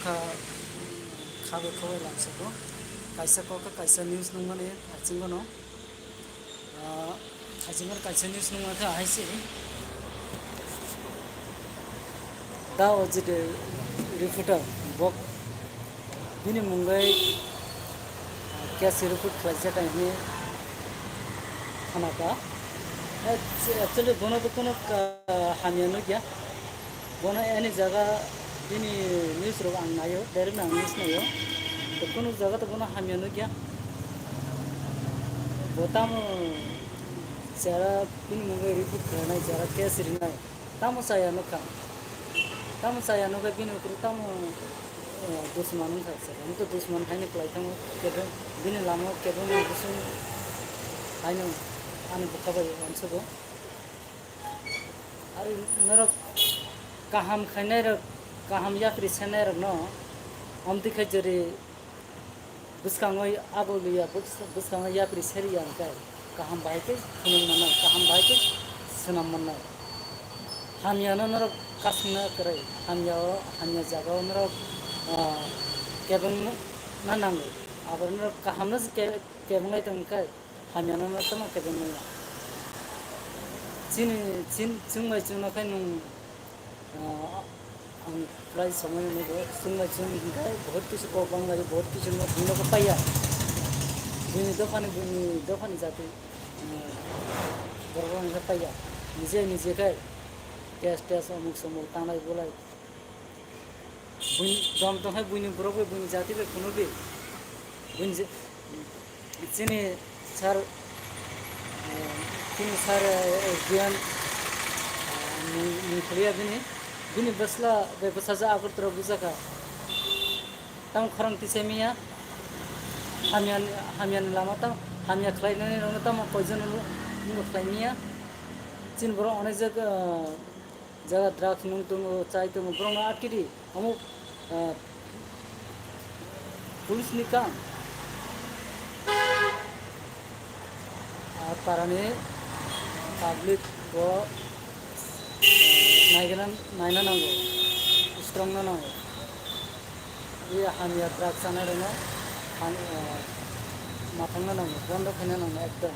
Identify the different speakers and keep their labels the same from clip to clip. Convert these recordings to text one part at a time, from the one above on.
Speaker 1: ka khabe khawai lamsako kaisa ko kaisa news nungmani achingano achingar kaisa news nungmaka aisi da ojide refuta bok bini mungai kya report klaisa time khanaka actually bono to kono hamiano kya bono any jaga bini news ro ang nayo direct na news nayo to kono jaga to bono hamiano kya botam jara bini mungai report khanai jara case rinai tamo saya no ka bini ukru tamo दुश्मन था सर हम तो दुश्मन है नहीं पलाई था केबे बिन लामो केबे में दुश्मन है नहीं आने बुखाबे अंशो को अरे नर काम खाने र काम या फिर सेने र न हम दिखे जरे बुस्कांगोई आगो लिया बुस्कांगो या फिर सेरिया का काम भाई के सुनम मना काम भाई के सुनम मना हम यानो नर कासना करे हम जागा नर केबन ना नांगो आबरनो काहामनो केबन आइतम का हामियानो ना तमा केबन ना चिंगमाय चिंगना खाय हम प्राय समय में चिंगमाय चिंगना बहुत कुछ को बंगाली बहुत कुछ में बुनो को पाया बुनी दफानी जाते बरगन का पाया निजे का टेस्ट अमुक समूह तानाय बोलाय दम तो है बुनी ब्रो पे बुनी जाती पे कोनो भी बुनी चिनी सर ज्ञान मुखलिया बिनी बसला बे बसाजा आगर तरफ बुझाका तम खरंग तिसेमिया हामियान लामा तम हामिया खलाइनानै रंनो तम पॉइजन नु खलाइनिया चिन ब्रो अनेक जगह ड्रग्स नु तो चाय तो ब्रो ना आटकिरी अमुक पुलिस निका parane public ko naina nango strong na nango ye hamya drugs ana reno mathang na nango bondo khane nango ekdom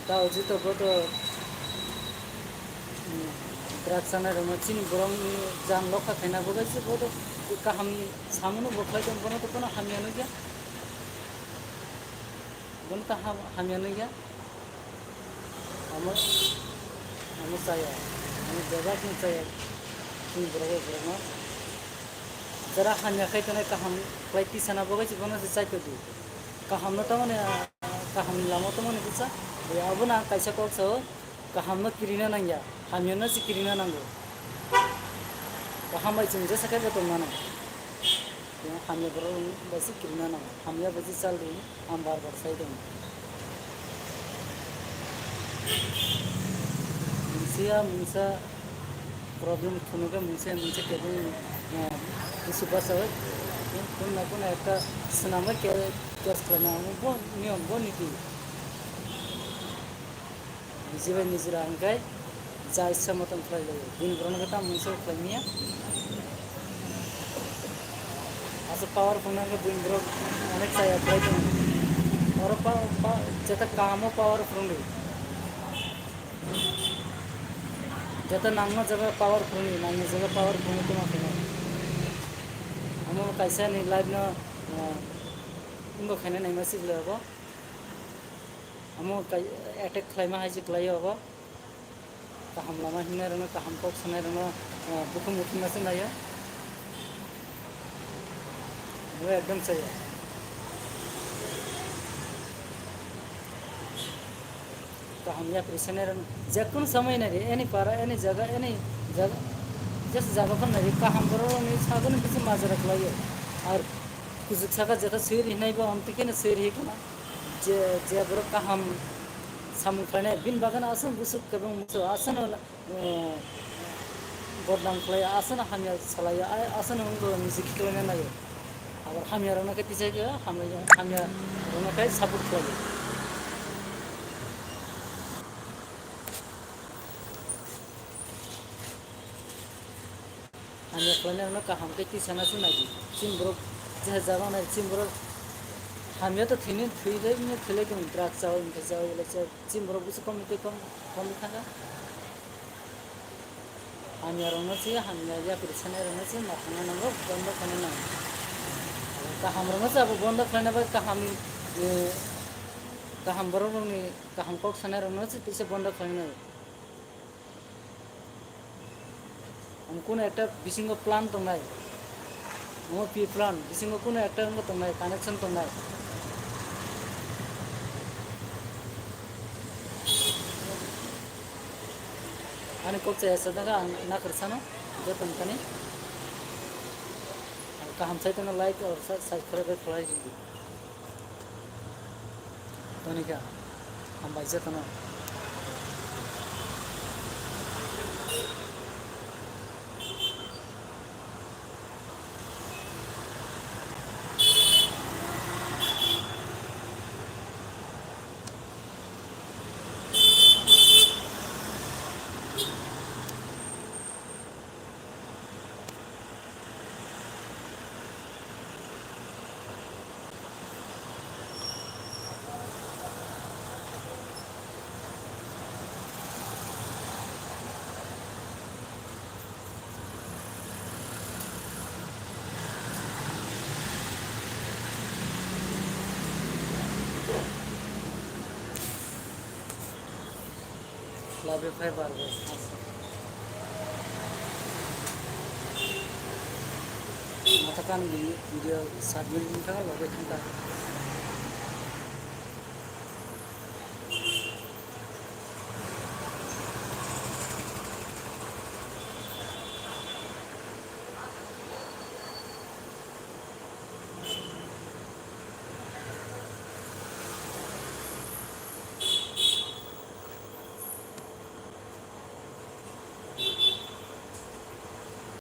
Speaker 1: ta oji to bodo drugs ana reno chin borong jang lokha khana bogasi bodo ka ham samunu boklai don bono to kono hamya no gya bono ta hamya no gya amo saya amo jaga kin saya kin borogo jara hamya khai tane ka ham klai ti sana bogasi bono se chai to ka ham no ta mane ka ham lamo to mane bucha ya abuna kaisa ko so ka ham no kirina nangya hamya no si kirina nango hamai chung jesa kai to mana ya hamya bro basi kirna na hamya basi chal rahi हम बार sai dong मुंसा problem खुनुगा मुंसे के इस बस है कोन ना कोन एक सनामा के case करना वो नियम वो नीति जीवन निजरा अंकाय जा इच्छा मतन फ्लाई लो दिन ब्रन गता मुंसे फ्लाइमिया as a powerful na दिन ब्रो अनेक साया फ्लाई तो और जता कामो पावरफुल नहीं जता नांगना जगह पावरफुल नहीं नांगना जगह पावरफुल तो माफी ना हम कैसा नहीं लाइव ना उनको खाने नहीं मसीब ले होगा हम अटैक क्लाइमा है जी क्लाई होगा का हम लमा हिंने रहना का हम पॉक्स नहीं रहना बुकुम उठने से नहीं है वो एकदम सही है तो हम या प्रिसनर जकुन समय नहीं एनी पारा एनी जगह जिस जगह पर नहीं का हम बरो नहीं सागन किसी माजरा खलाइए और कुछ जगह जता शेर ही नहीं बा हम तिके न शेर ही कना जे बरो का हम सामुखने बिन बागान आसन बुसुक कबं मुसो आसन बदनाम खलाय आसन हम या सलाय आसन उनको म्यूजिक खलाने नहीं और हम यार उनके पीछे गया हम यार उनके सपोर्ट किया hamya khlainai no kaham ke tisana sunagi chimbrok je jaga na chimbrok hamya to thini thile ne thile ke drug chaw inke chaw ile chimbrok busu kom khanga hamya rong no chi hamya ya pir sanai rong no chi ma khana nango bondo khane na kaham rong no cha bondo khane ba kaham borok ni kaham kok sanai rong no chi pise bondo khane কোনো একটা বিসিঙ্গ plan তো নাই O P plan বিসিঙ্গ কোনো একটা তো নাই connection তো নাই आणि कोच ऐसा दागा ना करसानो जो तंकने का हम साइट ना लाइक और सब्सक्राइब थोड़ा ही तो नहीं क्या हम बाइसे तो ना लाइव फाइव बार matakan di video 1 minit kan lo betul tak